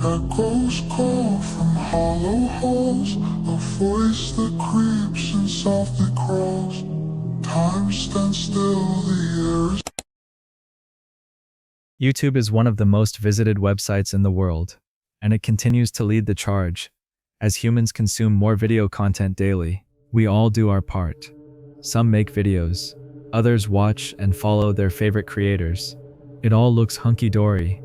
Echoes call from hollow halls, a voice that creeps and softly crawls. Time stands still, the air is... YouTube is one of the most visited websites in the world, and it continues to lead the charge. As humans consume more video content daily, we all do our part. Some make videos, others watch and follow their favorite creators. It all looks hunky-dory,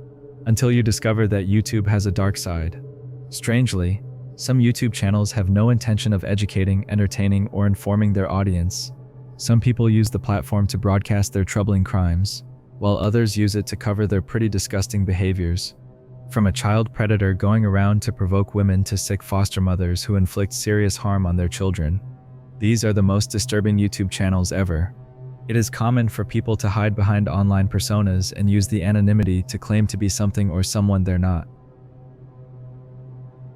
until you discover that YouTube has a dark side. Strangely, some YouTube channels have no intention of educating, entertaining, or informing their audience. Some people use the platform to broadcast their troubling crimes, while others use it to cover their pretty disgusting behaviors. From a child predator going around to provoke women to sick foster mothers who inflict serious harm on their children. These are the most disturbing YouTube channels ever. It is common for people to hide behind online personas and use the anonymity to claim to be something or someone they're not.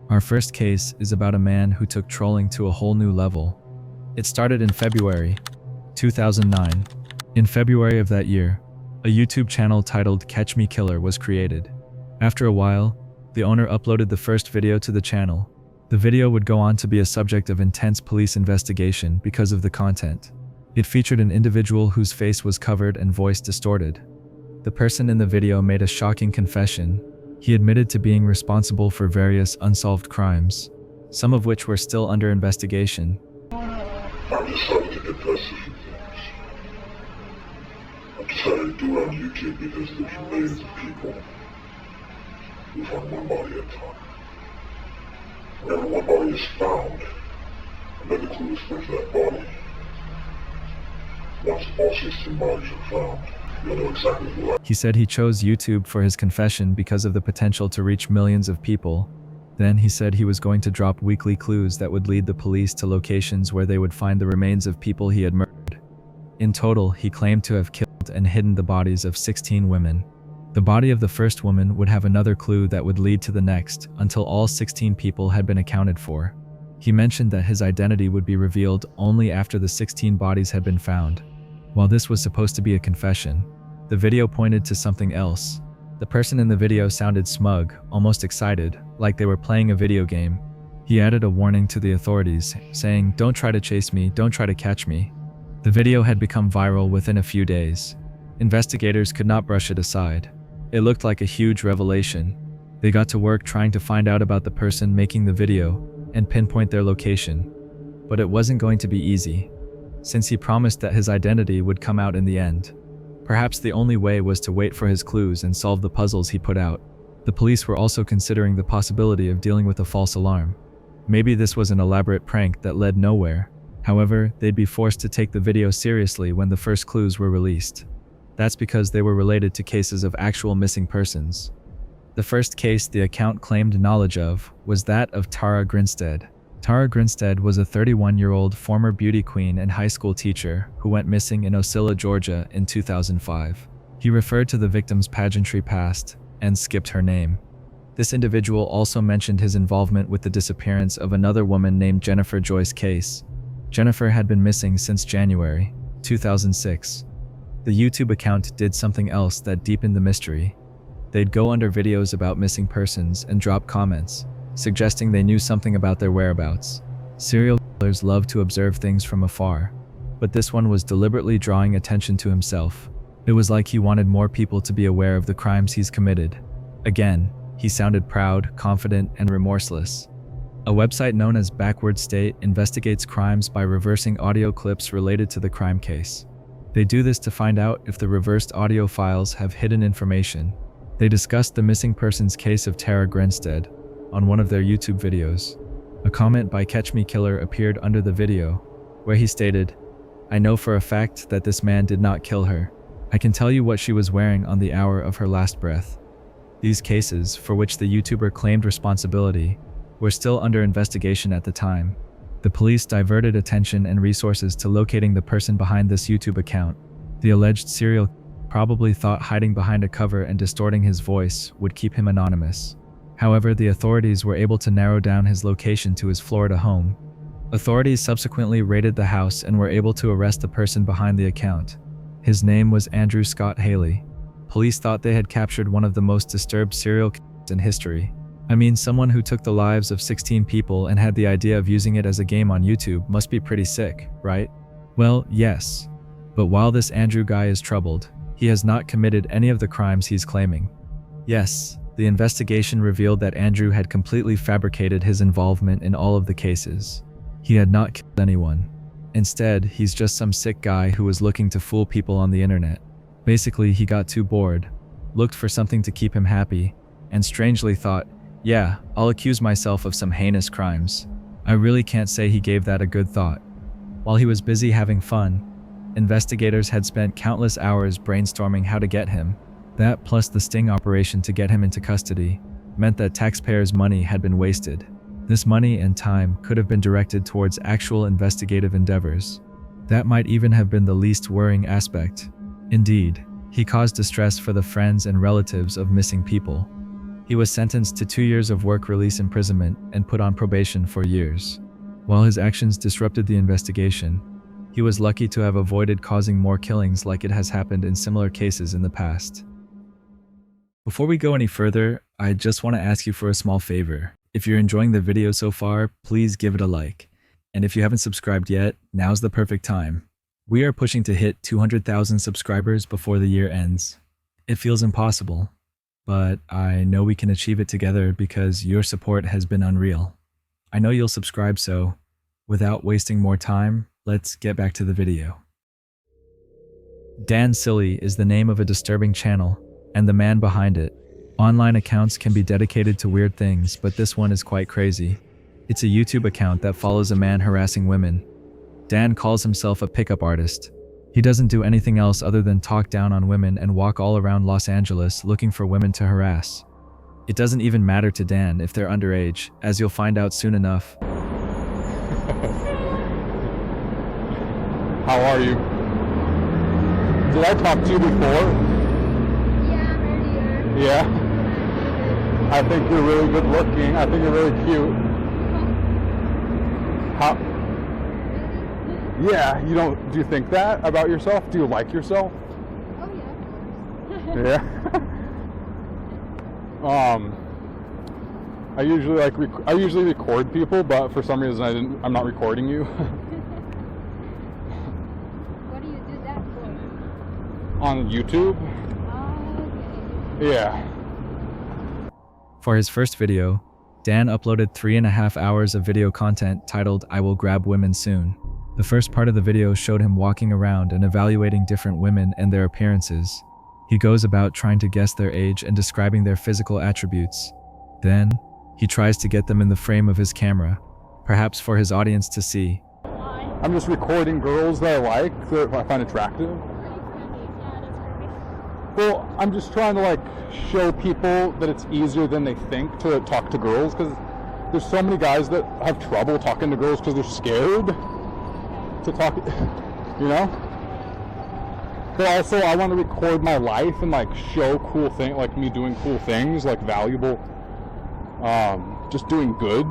Our first case is about a man who took trolling to a whole new level. It started in February 2009. In February of that year, a YouTube channel titled Catch Me Killer was created. After a while, the owner uploaded the first video to the channel. The video would go on to be a subject of intense police investigation because of the content. It featured an individual whose face was covered and voice distorted. The person in the video made a shocking confession. He admitted to being responsible for various unsolved crimes, some of which were still under investigation. I decided to confess a few things. I decided to do it on YouTube because there's millions of people who find one body at a time. Whenever one body is found, another clue is found for that body. Once all 16 bodies are found, you'll know exactly who I am. He said he chose YouTube for his confession because of the potential to reach millions of people. Then he said he was going to drop weekly clues that would lead the police to locations where they would find the remains of people he had murdered. In total, he claimed to have killed and hidden the bodies of 16 women. The body of the first woman would have another clue that would lead to the next until all 16 people had been accounted for. He mentioned that his identity would be revealed only after the 16 bodies had been found. While this was supposed to be a confession, the video pointed to something else. The person in the video sounded smug, almost excited, like they were playing a video game. He added a warning to the authorities, saying, "Don't try to chase me, don't try to catch me." The video had become viral within a few days. Investigators could not brush it aside. It looked like a huge revelation. They got to work trying to find out about the person making the video and pinpoint their location. But it wasn't going to be easy, since he promised that his identity would come out in the end. Perhaps the only way was to wait for his clues and solve the puzzles he put out. The police were also considering the possibility of dealing with a false alarm. Maybe this was an elaborate prank that led nowhere. However, they'd be forced to take the video seriously when the first clues were released. That's because they were related to cases of actual missing persons. The first case the account claimed knowledge of was that of Tara Grinstead. Tara Grinstead was a 31-year-old former beauty queen and high school teacher who went missing in Ocilla, Georgia in 2005. He referred to the victim's pageantry past and skipped her name. This individual also mentioned his involvement with the disappearance of another woman named Jennifer Joyce Case. Jennifer had been missing since January 2006. The YouTube account did something else that deepened the mystery. They'd go under videos about missing persons and drop comments, suggesting they knew something about their whereabouts. Serial killers love to observe things from afar, but this one was deliberately drawing attention to himself. It was like he wanted more people to be aware of the crimes he's committed. Again, he sounded proud, confident, and remorseless. A website known as Backward State investigates crimes by reversing audio clips related to the crime case. They do this to find out if the reversed audio files have hidden information. They discussed the missing persons case of Tara Grinstead on one of their YouTube videos. A comment by Catch Me Killer appeared under the video, where he stated, "I know for a fact that this man did not kill her. I can tell you what she was wearing on the hour of her last breath." These cases, for which the YouTuber claimed responsibility, were still under investigation at the time. The police diverted attention and resources to locating the person behind this YouTube account. The alleged serial killer probably thought hiding behind a cover and distorting his voice would keep him anonymous. However, the authorities were able to narrow down his location to his Florida home. Authorities subsequently raided the house and were able to arrest the person behind the account. His name was Andrew Scott Haley. Police thought they had captured one of the most disturbed serial killers in history. I mean, someone who took the lives of 16 people and had the idea of using it as a game on YouTube must be pretty sick, right? Well, yes. But while this Andrew guy is troubled, he has not committed any of the crimes he's claiming. Yes, the investigation revealed that Andrew had completely fabricated his involvement in all of the cases. He had not killed anyone. Instead, he's just some sick guy who was looking to fool people on the internet. Basically, he got too bored, looked for something to keep him happy, and strangely thought, yeah, I'll accuse myself of some heinous crimes. I really can't say he gave that a good thought. While he was busy having fun, investigators had spent countless hours brainstorming how to get him. That, plus the sting operation to get him into custody, meant that taxpayers' money had been wasted. This money and time could have been directed towards actual investigative endeavors. That might even have been the least worrying aspect. Indeed, he caused distress for the friends and relatives of missing people. He was sentenced to 2 years of work release imprisonment and put on probation for years. While his actions disrupted the investigation, he was lucky to have avoided causing more killings like it has happened in similar cases in the past. Before we go any further, I just want to ask you for a small favor. If you're enjoying the video so far, please give it a like. And if you haven't subscribed yet, now's the perfect time. We are pushing to hit 200,000 subscribers before the year ends. It feels impossible, but I know we can achieve it together because your support has been unreal. I know you'll subscribe, so without wasting more time, let's get back to the video. Dan Silly is the name of a disturbing channel, and the man behind it. Online accounts can be dedicated to weird things, but this one is quite crazy. It's a YouTube account that follows a man harassing women. Dan calls himself a pickup artist. He doesn't do anything else other than talk down on women and walk all around Los Angeles looking for women to harass. It doesn't even matter to Dan if they're underage, as you'll find out soon enough. How are you? Did I talk to you before? Yeah, earlier. Yeah? I think you're really good looking. I think you're really cute. How? Yeah, do you think that about yourself? Do you like yourself? Oh yeah. Yeah. I usually record people, but for some reason I'm not recording you. What do you do that for? On YouTube? Oh, okay. Yeah. For his first video, Dan uploaded 3.5 hours of video content titled "I Will Grab Women Soon." The first part of the video showed him walking around and evaluating different women and their appearances. He goes about trying to guess their age and describing their physical attributes. Then, he tries to get them in the frame of his camera, perhaps for his audience to see. I'm just recording girls that I like, that I find attractive. Well, I'm just trying to show people that it's easier than they think to talk to girls, because there's so many guys that have trouble talking to girls because they're scared to talk, you know? But also I want to record my life and show cool things, me doing cool things, valuable, just doing good.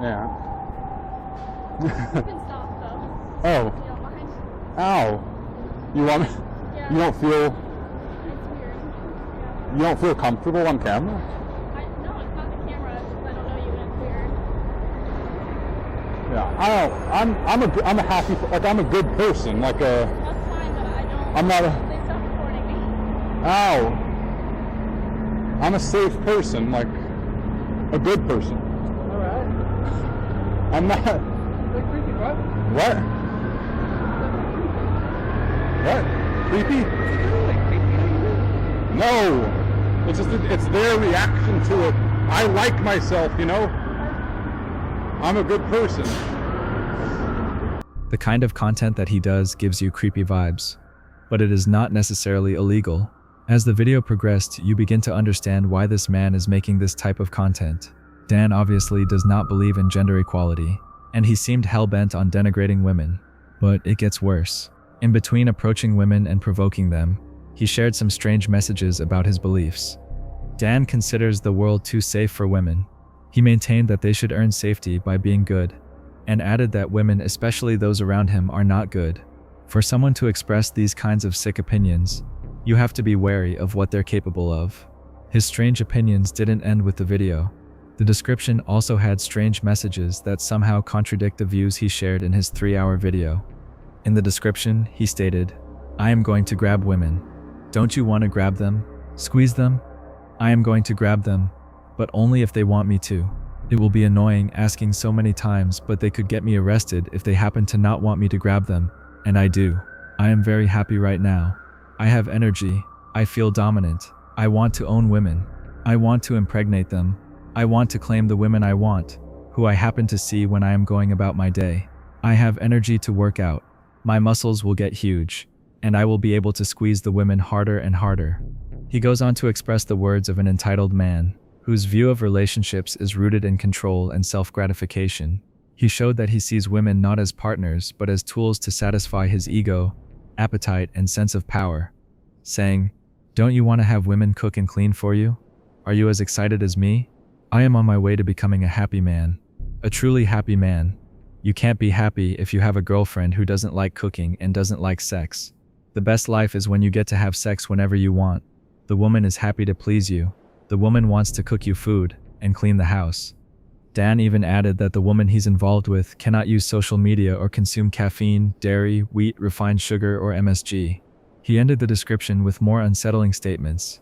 Yeah. You can stop though. Oh. You don't mind? Ow. You want me? Yeah. You don't feel, It's weird. Yeah. you don't feel comfortable on camera? No, it's not the camera. It's just I don't know you and it's weird. Yeah. I'm a happy, I'm a good person, That's fine, but I don't. I'm not a. They stop recording me. Ow. I'm a safe person, a good person. Alright. I'm not. They're creepy, bro. What? What? Creepy? No. It's just, it's their reaction to it. I like myself, you know? I'm a good person. The kind of content that he does gives you creepy vibes, but it is not necessarily illegal. As the video progressed, you begin to understand why this man is making this type of content. Dan obviously does not believe in gender equality, and he seemed hell-bent on denigrating women. But it gets worse. In between approaching women and provoking them, he shared some strange messages about his beliefs. Dan considers the world too safe for women. He maintained that they should earn safety by being good, and added that women, especially those around him, are not good. For someone to express these kinds of sick opinions, you have to be wary of what they're capable of. His strange opinions didn't end with the video. The description also had strange messages that somehow contradict the views he shared in his 3-hour video. In the description, he stated, "I am going to grab women. Don't you want to grab them? Squeeze them? I am going to grab them, but only if they want me to. It will be annoying asking so many times, but they could get me arrested if they happen to not want me to grab them, and I do. I am very happy right now. I have energy. I feel dominant. I want to own women. I want to impregnate them. I want to claim the women I want, who I happen to see when I am going about my day. I have energy to work out. My muscles will get huge, and I will be able to squeeze the women harder and harder." He goes on to express the words of an entitled man, whose view of relationships is rooted in control and self-gratification. He showed that he sees women not as partners, but as tools to satisfy his ego, appetite, and sense of power, saying, "Don't you want to have women cook and clean for you? Are you as excited as me? I am on my way to becoming a happy man. A truly happy man. You can't be happy if you have a girlfriend who doesn't like cooking and doesn't like sex. The best life is when you get to have sex whenever you want. The woman is happy to please you. The woman wants to cook you food and clean the house." Dan even added that the woman he's involved with cannot use social media or consume caffeine, dairy, wheat, refined sugar, or MSG. He ended the description with more unsettling statements.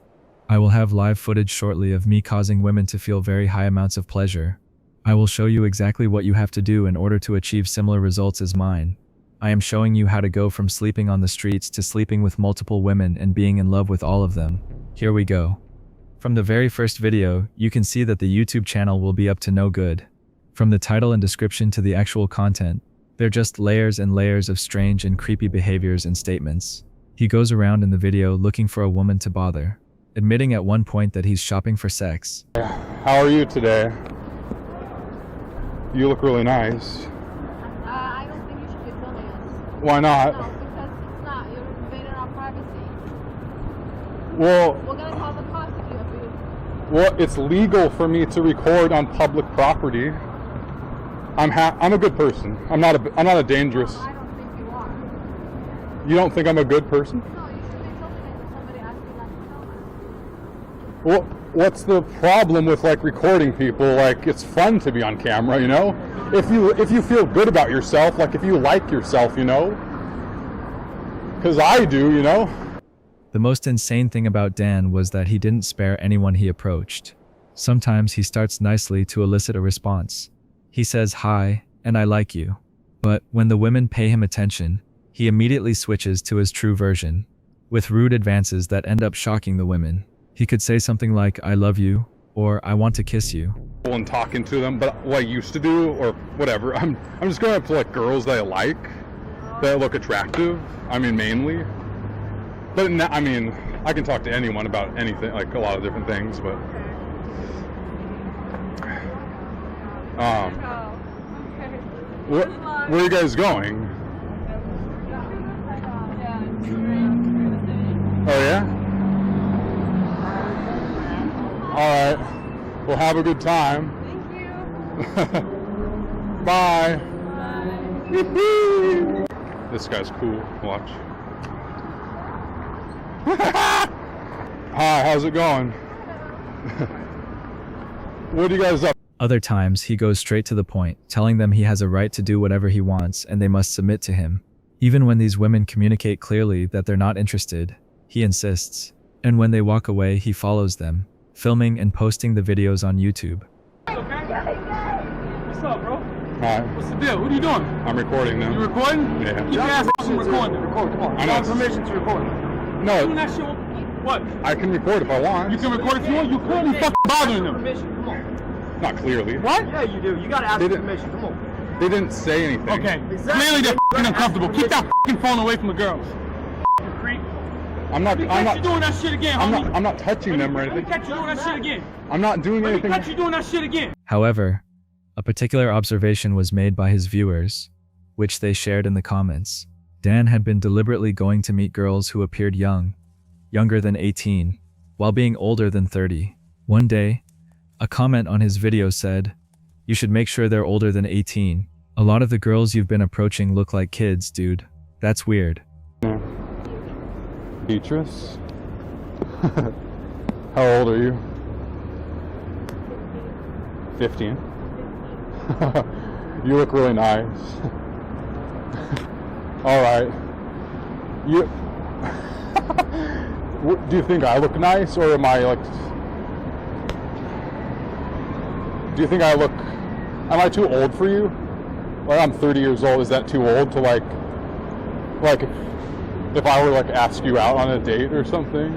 "I will have live footage shortly of me causing women to feel very high amounts of pleasure. I will show you exactly what you have to do in order to achieve similar results as mine. I am showing you how to go from sleeping on the streets to sleeping with multiple women and being in love with all of them. Here we go." From the very first video, you can see that the YouTube channel will be up to no good. From the title and description to the actual content, they're just layers and layers of strange and creepy behaviors and statements. He goes around in the video looking for a woman to bother, admitting at one point that he's shopping for sex. How are you today? You look really nice. I don't think you should be filming us. Why not? No, because it's not. You're invading our privacy. Well, We're gonna call the cops if you abuse. well, it's legal for me to record on public property. I'm a good person. I'm not a dangerous. I don't think you are. You don't think I'm a good person? No, you should be filming it if somebody asks you not to film it. Well, what's the problem with like recording people? Like, it's fun to be on camera, you know? If you feel good about yourself, like if you like yourself, you know? Because I do, you know? The most insane thing about Dan was that he didn't spare anyone he approached. Sometimes he starts nicely to elicit a response. He says hi, and I like you. But when the women pay him attention, he immediately switches to his true version, with rude advances that end up shocking the women. He could say something like, "I love you," or "I want to kiss you." And talking to them, but what I used to do, or whatever, I'm just going up to like girls that I like, that look attractive. I mean, mainly. But I mean, I can talk to anyone about anything, like a lot of different things. But Oh, okay. where are you guys going? Yeah, it's great. Oh yeah. All right. Well, have a good time. Thank you. Bye. Bye. This guy's cool. Watch. Hi, how's it going? What are you guys up? Other times, he goes straight to the point, telling them he has a right to do whatever he wants and they must submit to him. Even when these women communicate clearly that they're not interested, he insists. And when they walk away, he follows them, filming and posting the videos on YouTube. What's up, bro? Hi, What's the deal? What are you doing? I'm recording You now. recording? Yeah. Keep your ass from recording. Record, come on. I I know. got permission to record. Doing No, that shit. What? I can record if I want. You can record if you want. You clearly fucking bothering them. Permission, come on. Not clearly. What? Yeah, you do. You gotta ask They for didn't- permission, come on. They didn't say anything. Okay. Exactly. Clearly they're fucking uncomfortable. Keep that fucking phone away from the girls. You creep. I'm not. Let me I'm catch you not. doing that shit again, I'm homie. not. I'm not touching them or Let me anything. catch you doing that shit again. I'm not doing Let me anything. catch you doing that shit again. However, a particular observation was made by his viewers, which they shared in the comments. Dan had been deliberately going to meet girls who appeared young, younger than 18, while being older than 30. One day, a comment on his video said, "You should make sure they're older than 18. A lot of the girls you've been approaching look like kids, dude. That's weird." Beatrice. How old are you? 15. You look really nice. All right. You. Do you think I look nice, or am I like? Do you think I look? Am I too old for you? Like, I'm 30 years old. Is that too old to like if I were like ask you out on a date or something?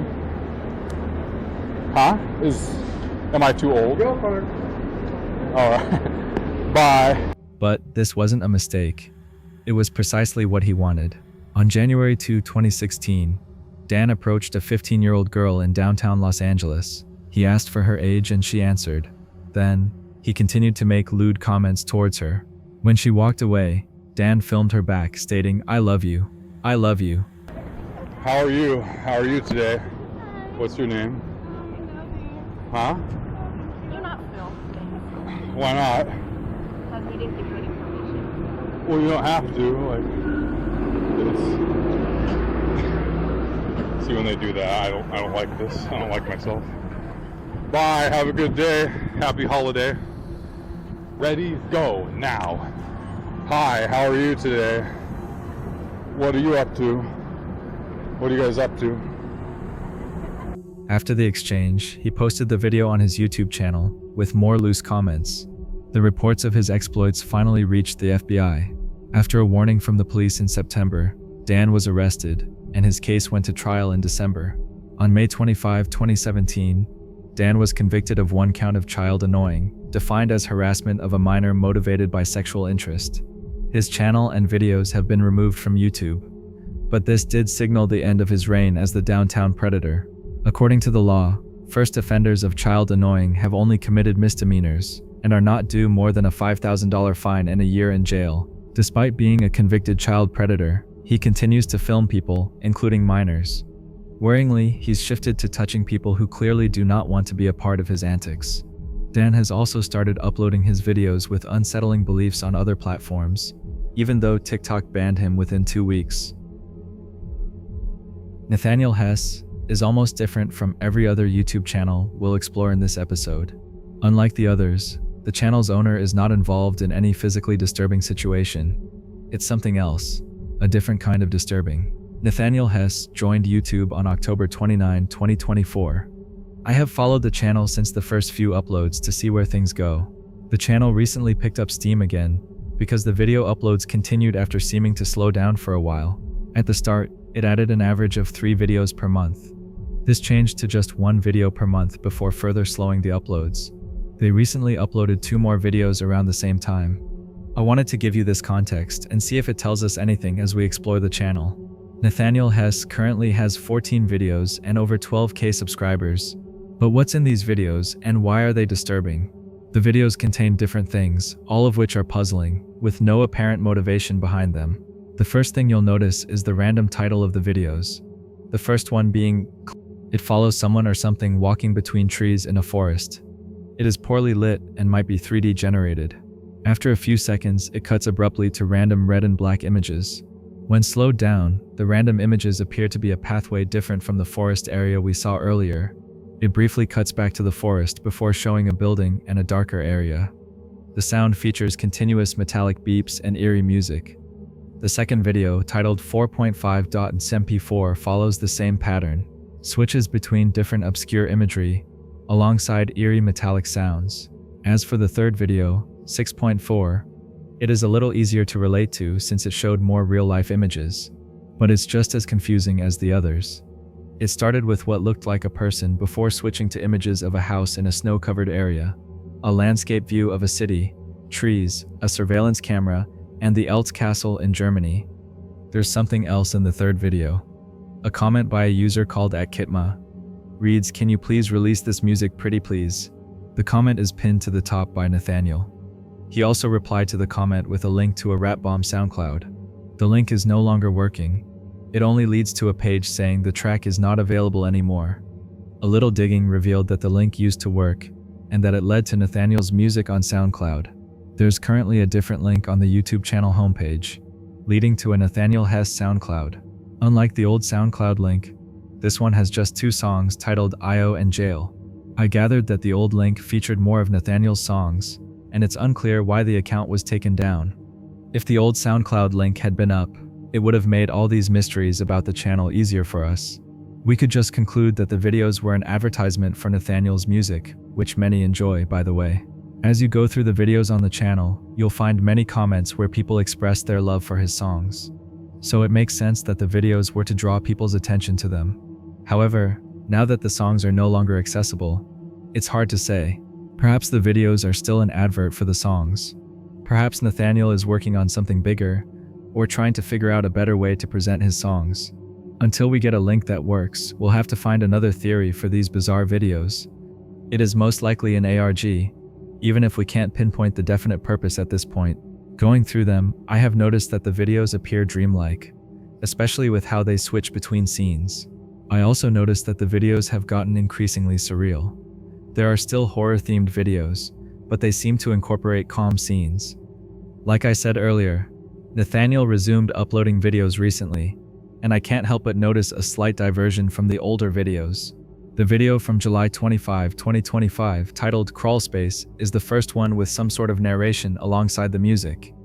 Huh? Am I too old? Go for it. All right. Bye. But this wasn't a mistake. It was precisely what he wanted. On January 2, 2016, Dan approached a 15-year-old girl in downtown Los Angeles. He asked for her age and she answered. Then, he continued to make lewd comments towards her. When she walked away, Dan filmed her back, stating, "I love you. I love you." How are you? How are you today? What's your name? Huh? Do not film. Why not? Has meeting secret information. Well, you don't have to. Like, see, when they do that, I don't like this. I don't like myself. Bye. Have a good day. Happy holiday. Ready? Go now. Hi. How are you today? What are you up to? What are you guys up to? After the exchange, he posted the video on his YouTube channel with more loose comments. The reports of his exploits finally reached the FBI. After a warning from the police in September, Dan was arrested, and his case went to trial in December. On May 25, 2017, Dan was convicted of 1 count of child annoying, defined as harassment of a minor motivated by sexual interest. His channel and videos have been removed from YouTube, but this did signal the end of his reign as the downtown predator. According to the law, first offenders of child annoying have only committed misdemeanors and are not due more than a $5,000 fine and a year in jail. Despite being a convicted child predator, he continues to film people, including minors. Worryingly, he's shifted to touching people who clearly do not want to be a part of his antics. Dan has also started uploading his videos with unsettling beliefs on other platforms, even though TikTok banned him within 2 weeks. Nathaniel Hess is almost different from every other YouTube channel we'll explore in this episode. Unlike the others, the channel's owner is not involved in any physically disturbing situation. It's something else, a different kind of disturbing. Nathaniel Hess joined YouTube on October 29, 2024. I have followed the channel since the first few uploads to see where things go. The channel recently picked up steam again because the video uploads continued after seeming to slow down for a while. At the start, it added an average of 3 videos per month. This changed to just 1 video per month before further slowing the uploads. They recently uploaded 2 more videos around the same time. I wanted to give you this context and see if it tells us anything as we explore the channel. Nathaniel Hess currently has 14 videos and over 12K subscribers. But what's in these videos and why are they disturbing? The videos contain different things, all of which are puzzling, with no apparent motivation behind them. The first thing you'll notice is the random title of the videos. The first one being, it follows someone or something walking between trees in a forest. It is poorly lit and might be 3D generated. After a few seconds, it cuts abruptly to random red and black images. When slowed down, the random images appear to be a pathway different from the forest area we saw earlier. It briefly cuts back to the forest before showing a building and a darker area. The sound features continuous metallic beeps and eerie music. The second video, titled 4.5.SMP4, follows the same pattern, switches between different obscure imagery, alongside eerie metallic sounds. As for the third video, 6.4, it is a little easier to relate to since it showed more real-life images, but it's just as confusing as the others. It started with what looked like a person before switching to images of a house in a snow-covered area, a landscape view of a city, trees, a surveillance camera, and the Eltz Castle in Germany. There's something else in the third video. A comment by a user called @Kitma reads, "Can you please release this music pretty please?" The comment is pinned to the top by Nathaniel. He also replied to the comment with a link to a rap bomb SoundCloud. The link is no longer working. It only leads to a page saying the track is not available anymore. A little digging revealed that the link used to work, and that it led to Nathaniel's music on SoundCloud. There's currently a different link on the YouTube channel homepage, leading to a Nathaniel Hess SoundCloud. Unlike the old SoundCloud link, This one has just 2 songs titled IO and Jail. I gathered that the old link featured more of Nathaniel's songs, and it's unclear why the account was taken down. If the old SoundCloud link had been up, it would have made all these mysteries about the channel easier for us. We could just conclude that the videos were an advertisement for Nathaniel's music, which many enjoy, by the way. As you go through the videos on the channel, you'll find many comments where people express their love for his songs. So it makes sense that the videos were to draw people's attention to them. However, now that the songs are no longer accessible, it's hard to say. Perhaps the videos are still an advert for the songs. Perhaps Nathaniel is working on something bigger, or trying to figure out a better way to present his songs. Until we get a link that works, we'll have to find another theory for these bizarre videos. It is most likely an ARG, even if we can't pinpoint the definite purpose at this point. Going through them, I have noticed that the videos appear dreamlike, especially with how they switch between scenes. I also noticed that the videos have gotten increasingly surreal. There are still horror-themed videos, but they seem to incorporate calm scenes. Like I said earlier, Nathaniel resumed uploading videos recently, and I can't help but notice a slight diversion from the older videos. The video from July 25, 2025, titled Crawl Space, is the first one with some sort of narration alongside the music.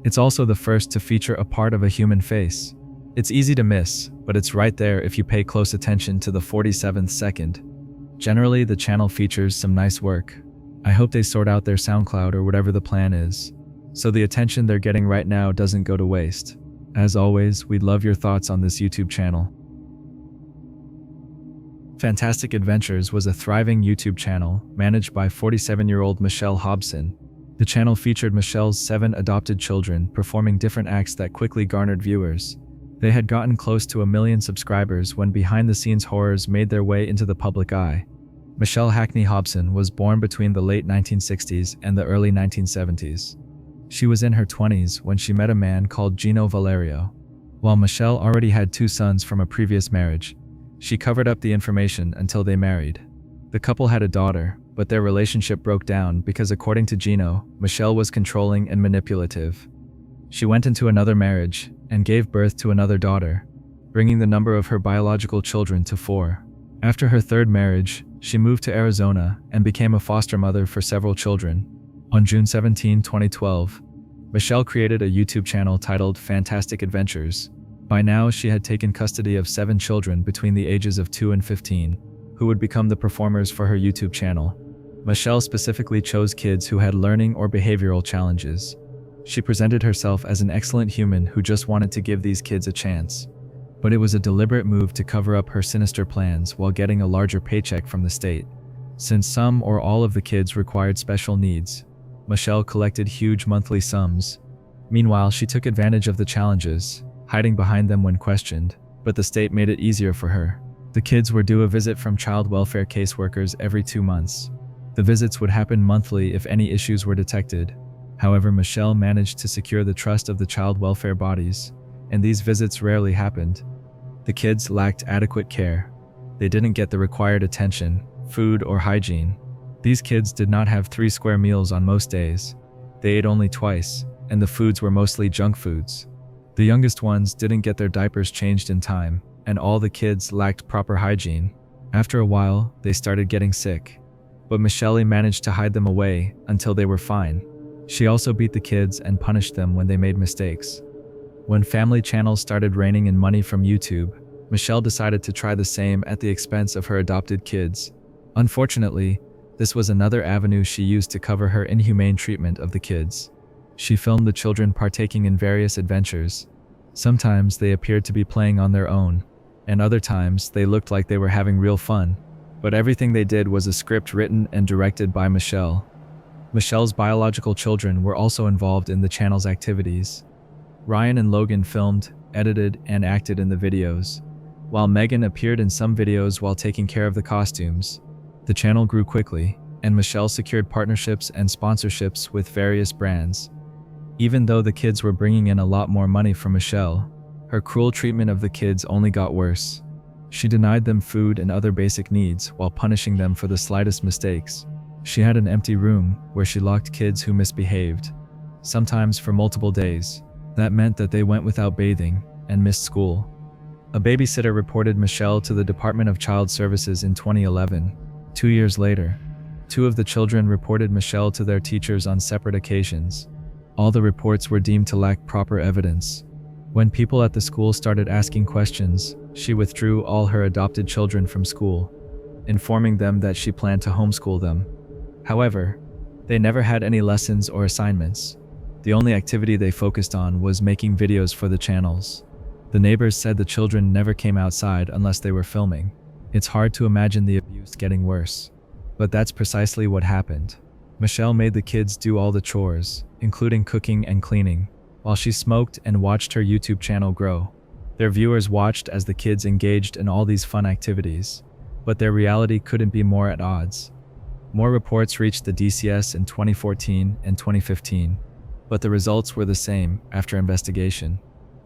It's also the first to feature a part of a human face. It's easy to miss, but it's right there if you pay close attention to the 47th second. Generally, the channel features some nice work. I hope they sort out their SoundCloud or whatever the plan is, so the attention they're getting right now doesn't go to waste. As always, we'd love your thoughts on this YouTube channel. Fantastic Adventures was a thriving YouTube channel managed by 47-year-old Michelle Hobson. The channel featured Michelle's 7 adopted children performing different acts that quickly garnered viewers. They had gotten close to 1 million subscribers when behind-the-scenes horrors made their way into the public eye. Michelle Hackney Hobson was born between the late 1960s and the early 1970s. She was in her 20s when she met a man called Gino Valerio. While Michelle already had 2 sons from a previous marriage, she covered up the information until they married. The couple had a daughter, but their relationship broke down because, according to Gino, Michelle was controlling and manipulative. She went into another marriage and gave birth to another daughter, bringing the number of her biological children to 4. After her 3rd marriage, she moved to Arizona and became a foster mother for several children. On June 17, 2012, Michelle created a YouTube channel titled Fantastic Adventures. By now, she had taken custody of 7 children between the ages of 2 and 15, who would become the performers for her YouTube channel. Michelle specifically chose kids who had learning or behavioral challenges. She presented herself as an excellent human who just wanted to give these kids a chance. But it was a deliberate move to cover up her sinister plans while getting a larger paycheck from the state. Since some or all of the kids required special needs, Michelle collected huge monthly sums. Meanwhile, she took advantage of the challenges, hiding behind them when questioned, but the state made it easier for her. The kids were due a visit from child welfare caseworkers every 2 months. The visits would happen monthly if any issues were detected. However, Michelle managed to secure the trust of the child welfare bodies, and these visits rarely happened. The kids lacked adequate care. They didn't get the required attention, food, or hygiene. These kids did not have 3 square meals on most days. They ate only twice, and the foods were mostly junk foods. The youngest ones didn't get their diapers changed in time, and all the kids lacked proper hygiene. After a while, they started getting sick, but Michelle managed to hide them away until they were fine. She also beat the kids and punished them when they made mistakes. When family channels started reining in money from YouTube, Michelle decided to try the same at the expense of her adopted kids. Unfortunately, this was another avenue she used to cover her inhumane treatment of the kids. She filmed the children partaking in various adventures. Sometimes they appeared to be playing on their own, and other times they looked like they were having real fun. But everything they did was a script written and directed by Michelle. Michelle's biological children were also involved in the channel's activities. Ryan and Logan filmed, edited, and acted in the videos, while Megan appeared in some videos while taking care of the costumes. The channel grew quickly, and Michelle secured partnerships and sponsorships with various brands. Even though the kids were bringing in a lot more money from Michelle, her cruel treatment of the kids only got worse. She denied them food and other basic needs while punishing them for the slightest mistakes. She had an empty room where she locked kids who misbehaved, sometimes for multiple days. That meant that they went without bathing and missed school. A babysitter reported Michelle to the Department of Child Services in 2011. 2 years later, 2 of the children reported Michelle to their teachers on separate occasions. All the reports were deemed to lack proper evidence. When people at the school started asking questions, she withdrew all her adopted children from school, informing them that she planned to homeschool them. However, they never had any lessons or assignments. The only activity they focused on was making videos for the channels. The neighbors said the children never came outside unless they were filming. It's hard to imagine the abuse getting worse. But that's precisely what happened. Michelle made the kids do all the chores, including cooking and cleaning, while she smoked and watched her YouTube channel grow. Their viewers watched as the kids engaged in all these fun activities, but their reality couldn't be more at odds. More reports reached the DCS in 2014 and 2015, but the results were the same after investigation.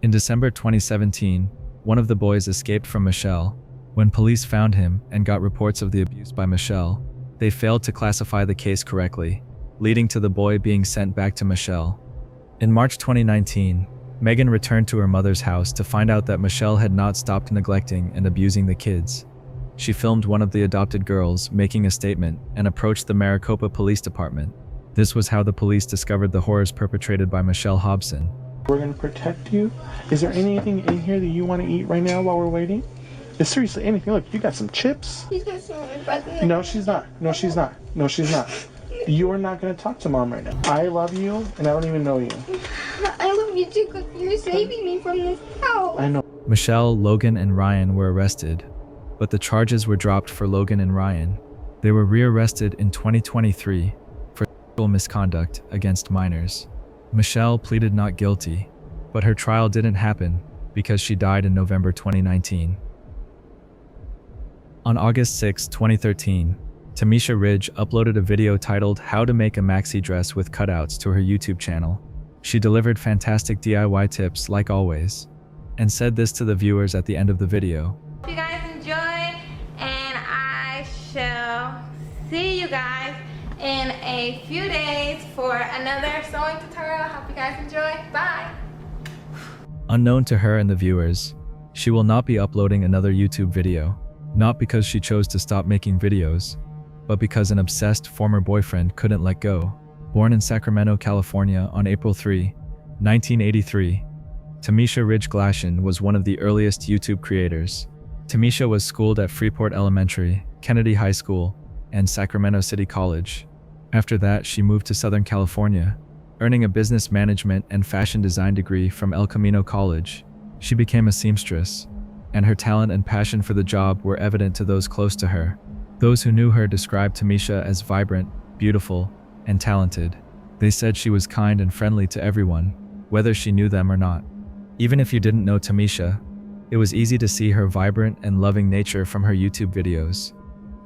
In December 2017, one of the boys escaped from Michelle. When police found him and got reports of the abuse by Michelle, they failed to classify the case correctly, leading to the boy being sent back to Michelle. In March 2019, Megan returned to her mother's house to find out that Michelle had not stopped neglecting and abusing the kids. She filmed one of the adopted girls making a statement and approached the Maricopa Police Department. This was how the police discovered the horrors perpetrated by Michelle Hobson. We're going to protect you. Is there anything in here that you want to eat right now while we're waiting? It's seriously anything. Look, you got some chips. He's gonna smell my breath. No, she's not. No, she's not. No, she's not. You are not going to talk to mom right now. I love you, and I don't even know you. I love you too, because you're saving me from this house. I know. Michelle, Logan, and Ryan were arrested, but the charges were dropped for Logan and Ryan. They were rearrested in 2023 for sexual misconduct against minors. Michelle pleaded not guilty, but her trial didn't happen because she died in November 2019. On August 6, 2013, Tamisha Ridge uploaded a video titled "How to Make a Maxi Dress with Cutouts" to her YouTube channel. She delivered fantastic DIY tips like always, and said this to the viewers at the end of the video. Hope you guys enjoyed, and I shall see you guys in a few days for another sewing tutorial. Hope you guys enjoy. Bye! Unknown to her and the viewers, she will not be uploading another YouTube video, not because she chose to stop making videos, but because an obsessed former boyfriend couldn't let go. Born in Sacramento, California on April 3, 1983, Tamisha Ridge Glashan was one of the earliest YouTube creators. Tamisha was schooled at Freeport Elementary, Kennedy High School, and Sacramento City College. After that, she moved to Southern California, earning a business management and fashion design degree from El Camino College. She became a seamstress, and her talent and passion for the job were evident to those close to her. Those who knew her described Tamisha as vibrant, beautiful, and talented. They said she was kind and friendly to everyone, whether she knew them or not. Even if you didn't know Tamisha, it was easy to see her vibrant and loving nature from her YouTube videos,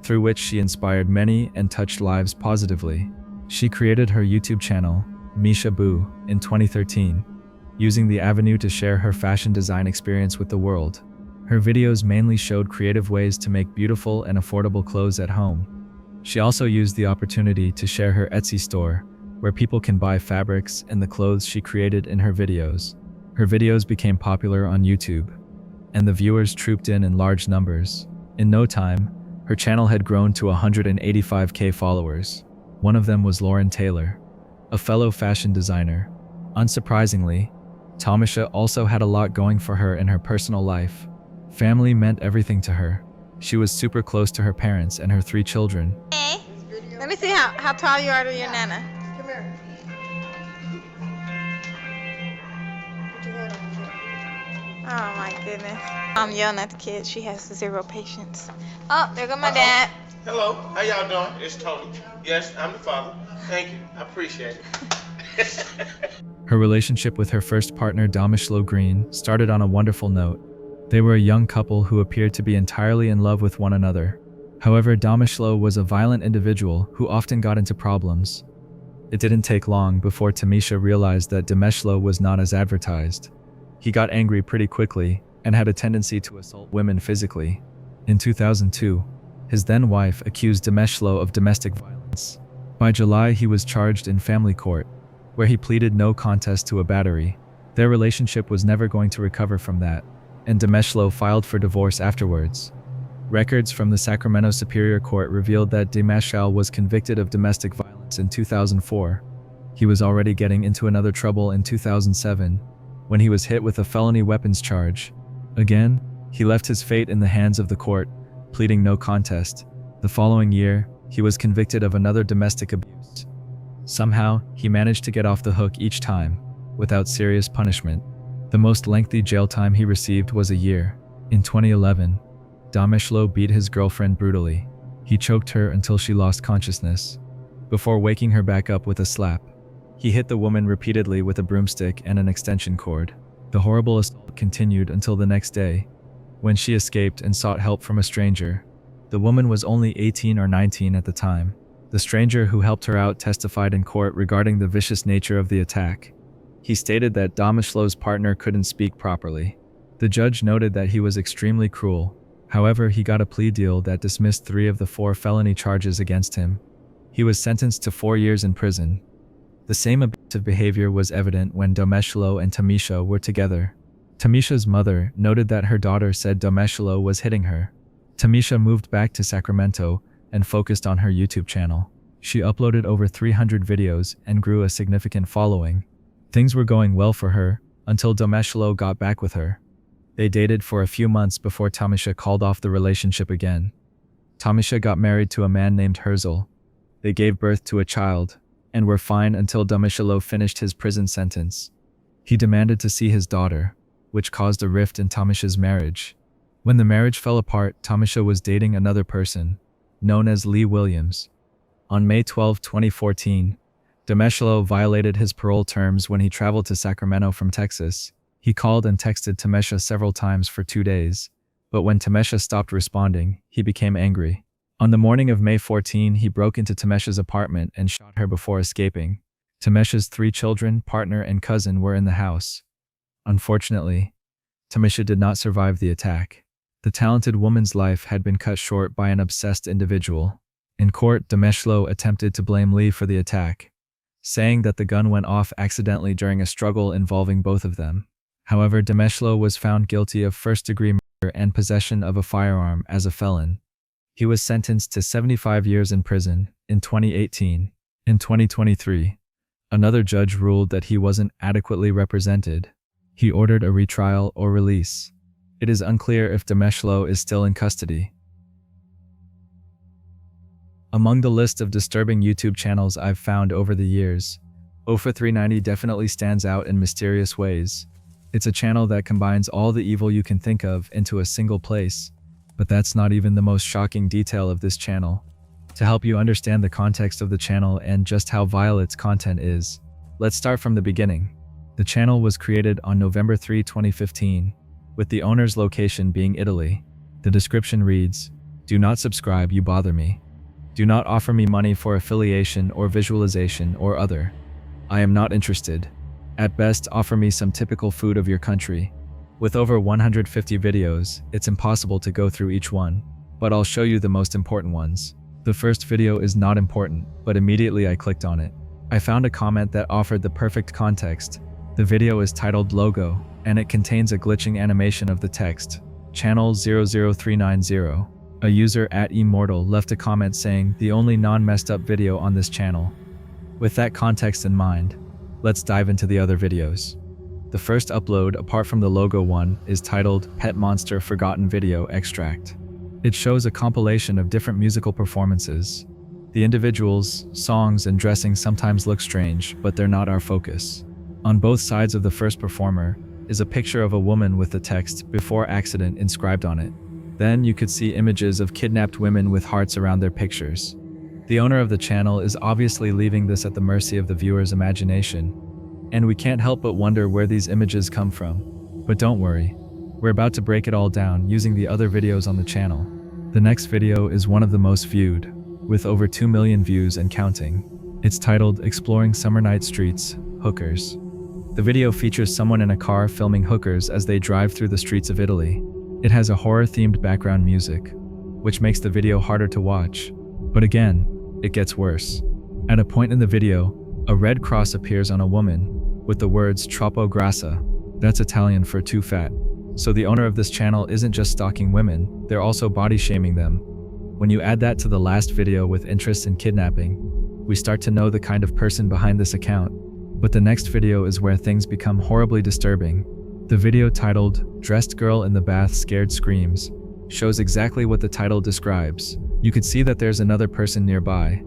through which she inspired many and touched lives positively. She created her YouTube channel, Misha Boo, in 2013, using the avenue to share her fashion design experience with the world. Her videos mainly showed creative ways to make beautiful and affordable clothes at home. She also used the opportunity to share her Etsy store, where people can buy fabrics and the clothes she created in her videos. Her videos became popular on YouTube, and the viewers trooped in large numbers. In no time, her channel had grown to 185,000 followers. One of them was Lauren Taylor, a fellow fashion designer. Unsurprisingly, Tamisha also had a lot going for her in her personal life. Family meant everything to her. She was super close to her parents and her 3 children. Hey, let me see how tall you are to your nana. Come here. Put your head on the floor. Oh my goodness. I'm yelling at the kid. She has 0 patience. Oh, there go my dad. Hello, how y'all doing? It's Tony. Yes, I'm the father. Thank you, I appreciate it. Her relationship with her first partner, Domishlo Green, started on a wonderful note. They were a young couple who appeared to be entirely in love with one another. However, Domishlo was a violent individual who often got into problems. It didn't take long before Tamisha realized that Domishlo was not as advertised. He got angry pretty quickly and had a tendency to assault women physically. In 2002, his then-wife accused Domishlo of domestic violence. By July, he was charged in family court, where he pleaded no contest to a battery. Their relationship was never going to recover from that, and Domishlo filed for divorce afterwards. Records from the Sacramento Superior Court revealed that Domishlo was convicted of domestic violence in 2004. He was already getting into another trouble in 2007, when he was hit with a felony weapons charge. Again, he left his fate in the hands of the court, pleading no contest. The following year, he was convicted of another domestic abuse. Somehow, he managed to get off the hook each time, without serious punishment. The most lengthy jail time he received was a year. In 2011, Domishlo beat his girlfriend brutally. He choked her until she lost consciousness, before waking her back up with a slap. He hit the woman repeatedly with a broomstick and an extension cord. The horrible assault continued until the next day, when she escaped and sought help from a stranger. The woman was only 18 or 19 at the time. The stranger who helped her out testified in court regarding the vicious nature of the attack. He stated that Domishlo's partner couldn't speak properly. The judge noted that he was extremely cruel. However, he got a plea deal that dismissed 3 of the 4 felony charges against him. He was sentenced to 4 years in prison. The same abusive behavior was evident when Domishlo and Tamisha were together. Tamisha's mother noted that her daughter said Domishlo was hitting her. Tamisha moved back to Sacramento and focused on her YouTube channel. She uploaded over 300 videos and grew a significant following. Things were going well for her until Domishlo got back with her. They dated for a few months before Tamisha called off the relationship again. Tamisha got married to a man named Herzl. They gave birth to a child and were fine until Domishlo finished his prison sentence. He demanded to see his daughter, which caused a rift in Tamisha's marriage. When the marriage fell apart, Tamisha was dating another person, known as Lee Williams. On May 12, 2014, Domishlo violated his parole terms when he traveled to Sacramento from Texas. He called and texted Tamisha several times for 2 days, but when Tamisha stopped responding, he became angry. On the morning of May 14, he broke into Tamisha's apartment and shot her before escaping. Tamisha's 3 children, partner, and cousin were in the house. Unfortunately, Tamisha did not survive the attack. The talented woman's life had been cut short by an obsessed individual. In court, Domishlo attempted to blame Lee for the attack, saying that the gun went off accidentally during a struggle involving both of them. However, Domishlo was found guilty of first-degree murder and possession of a firearm as a felon. He was sentenced to 75 years in prison in 2018. In 2023, another judge ruled that he wasn't adequately represented. He ordered a retrial or release. It is unclear if Domishlo is still in custody. Among the list of disturbing YouTube channels I've found over the years, OFA390 definitely stands out in mysterious ways. It's a channel that combines all the evil you can think of into a single place. But that's not even the most shocking detail of this channel. To help you understand the context of the channel and just how vile its content is, let's start from the beginning. The channel was created on November 3, 2015, with the owner's location being Italy. The description reads, "Do not subscribe, you bother me. Do not offer me money for affiliation or visualization or other. I am not interested. At best, offer me some typical food of your country." With over 150 videos, it's impossible to go through each one, but I'll show you the most important ones. The first video is not important, but immediately I clicked on it. I found a comment that offered the perfect context. The video is titled Logo, and it contains a glitching animation of the text, Channel 00390. A user @Immortal left a comment saying, "The only non-messed up video on this channel." With that context in mind, let's dive into the other videos. The first upload, apart from the logo one, is titled Pet Monster Forgotten Video Extract. It shows a compilation of different musical performances. The individuals, songs, and dressing sometimes look strange, but they're not our focus. On both sides of the first performer is a picture of a woman with the text "Before Accident" inscribed on it. Then you could see images of kidnapped women with hearts around their pictures. The owner of the channel is obviously leaving this at the mercy of the viewer's imagination, and we can't help but wonder where these images come from. But don't worry, we're about to break it all down using the other videos on the channel. The next video is one of the most viewed, with over 2 million views and counting. It's titled Exploring Summer Night Streets, Hookers. The video features someone in a car filming hookers as they drive through the streets of Italy. It has a horror-themed background music, which makes the video harder to watch. But again, it gets worse. At a point in the video, a red cross appears on a woman, with the words "troppo grassa." That's Italian for "too fat." So the owner of this channel isn't just stalking women, they're also body shaming them. When you add that to the last video with interest in kidnapping, we start to know the kind of person behind this account. But the next video is where things become horribly disturbing. The video titled Dressed Girl in the Bath Scared Screams shows exactly what the title describes. You could see that there's another person nearby,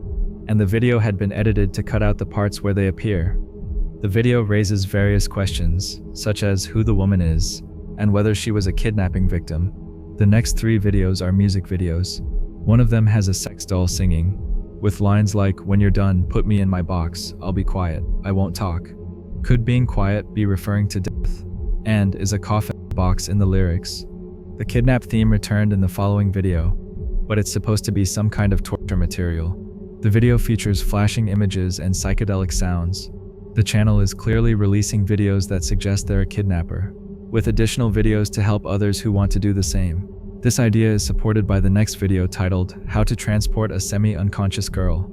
and the video had been edited to cut out the parts where they appear. The video raises various questions, such as who the woman is, and whether she was a kidnapping victim. The next 3 videos are music videos. One of them has a sex doll singing, with lines like, "When you're done, put me in my box, I'll be quiet, I won't talk." Could being quiet be referring to death? And is a coffin box in the lyrics? The kidnap theme returned in the following video, but it's supposed to be some kind of torture material. The video features flashing images and psychedelic sounds. The channel is clearly releasing videos that suggest they're a kidnapper, with additional videos to help others who want to do the same. This idea is supported by the next video titled How to Transport a Semi-Unconscious Girl.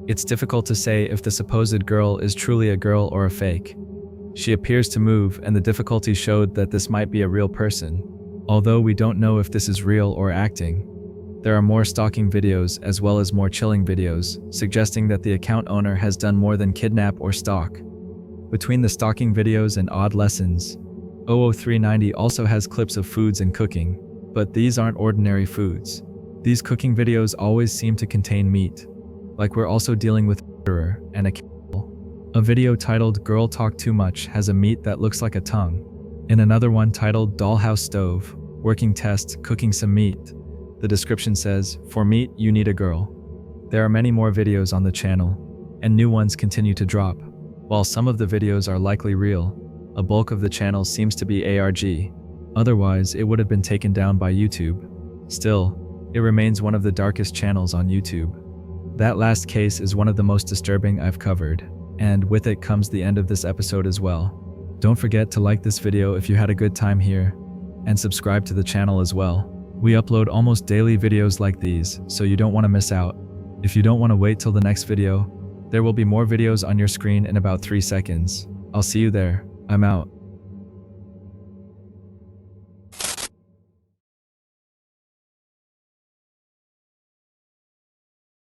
It's difficult to say if the supposed girl is truly a girl or a fake. She appears to move, and the difficulty showed that this might be a real person. Although we don't know if this is real or acting. There are more stalking videos as well as more chilling videos, suggesting that the account owner has done more than kidnap or stalk. Between the stalking videos and odd lessons, 00390 also has clips of foods and cooking, but these aren't ordinary foods. These cooking videos always seem to contain meat, like we're also dealing with a murderer and a cannibal. A video titled Girl Talk Too Much has a meat that looks like a tongue. In another one titled Dollhouse Stove, Working Test, Cooking Some Meat, the description says, "For meat, you need a girl." There are many more videos on the channel, and new ones continue to drop. While some of the videos are likely real, a bulk of the channel seems to be ARG. Otherwise, it would have been taken down by YouTube. Still, it remains one of the darkest channels on YouTube. That last case is one of the most disturbing I've covered, and with it comes the end of this episode as well. Don't forget to like this video if you had a good time here, and subscribe to the channel as well. We upload almost daily videos like these, so you don't want to miss out. If you don't want to wait till the next video, there will be more videos on your screen in about 3 seconds. I'll see you there. I'm out.